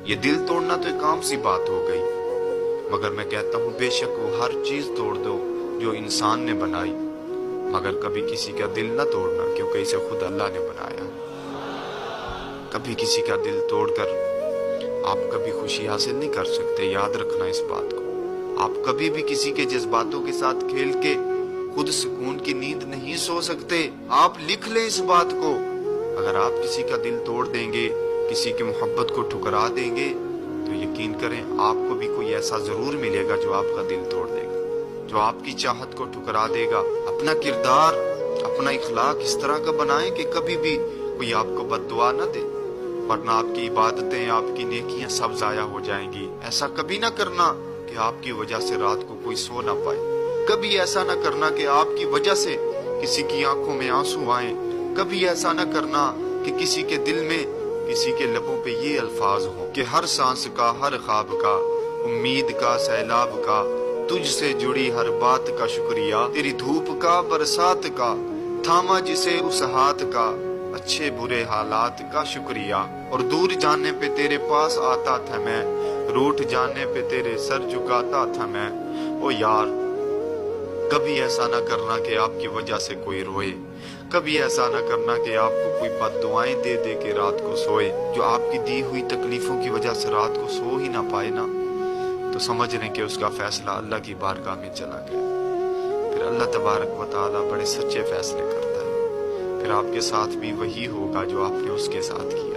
یہ دل توڑنا تو ایک عام سی بات ہو گئی، مگر میں کہتا ہوں بے شک وہ ہر چیز توڑ دو جو انسان نے بنائی، مگر کبھی کسی کا دل نہ توڑنا، کیونکہ اسے خود اللہ نے بنایا۔ کبھی کسی کا دل توڑ کر آپ کبھی خوشی حاصل نہیں کر سکتے، یاد رکھنا اس بات کو۔ آپ کبھی بھی کسی کے جذباتوں کے ساتھ کھیل کے خود سکون کی نیند نہیں سو سکتے۔ آپ لکھ لیں اس بات کو، اگر آپ کسی کا دل توڑ دیں گے، کسی کی محبت کو ٹھکرا دیں گے، تو یقین کریں آپ کو بھی کوئی ایسا ضرور ملے گا جو آپ کا دل توڑ دے گا، جو آپ کی چاہت کو ٹھکرا دے گا۔ اپنا کردار، اپنا اخلاق اس طرح کا بنائیں کہ کبھی بھی کوئی آپ کو بد دعا نہ دے، ورنہ آپ کی عبادتیں، آپ کی نیکیاں سب ضائع ہو جائیں گی۔ ایسا کبھی نہ کرنا کہ آپ کی وجہ سے رات کو کوئی سو نہ پائے، کبھی ایسا نہ کرنا کہ آپ کی وجہ سے کسی کی آنکھوں میں آنسو آئیں، کبھی ایسا نہ کرنا کہ کسی کے دل میں، کسی کے لبوں پہ یہ الفاظ ہوں کہ ہر سانس کا، ہر خواب کا، امید کا، سیلاب کا، تجھ سے جڑی ہر بات کا شکریہ، تیری دھوپ کا، برسات کا، تھاما جسے اس ہاتھ کا، اچھے برے حالات کا شکریہ۔ اور دور جانے پہ تیرے پاس آتا تھا میں، روٹھ جانے پہ تیرے سر جھکاتا تھا میں۔ او یار، کبھی ایسا نہ کرنا کہ آپ کی وجہ سے کوئی روئے، کبھی ایسا نہ کرنا کہ آپ کو کوئی بد دعائیں دے دے کے رات کو سوئے، جو آپ کی دی ہوئی تکلیفوں کی وجہ سے رات کو سو ہی نہ پائے نا، تو سمجھ لیں کہ اس کا فیصلہ اللہ کی بارگاہ میں چلا گیا۔ پھر اللہ تبارک و تعالیٰ بڑے سچے فیصلے کرتا ہے، پھر آپ کے ساتھ بھی وہی ہوگا جو آپ نے اس کے ساتھ کیا۔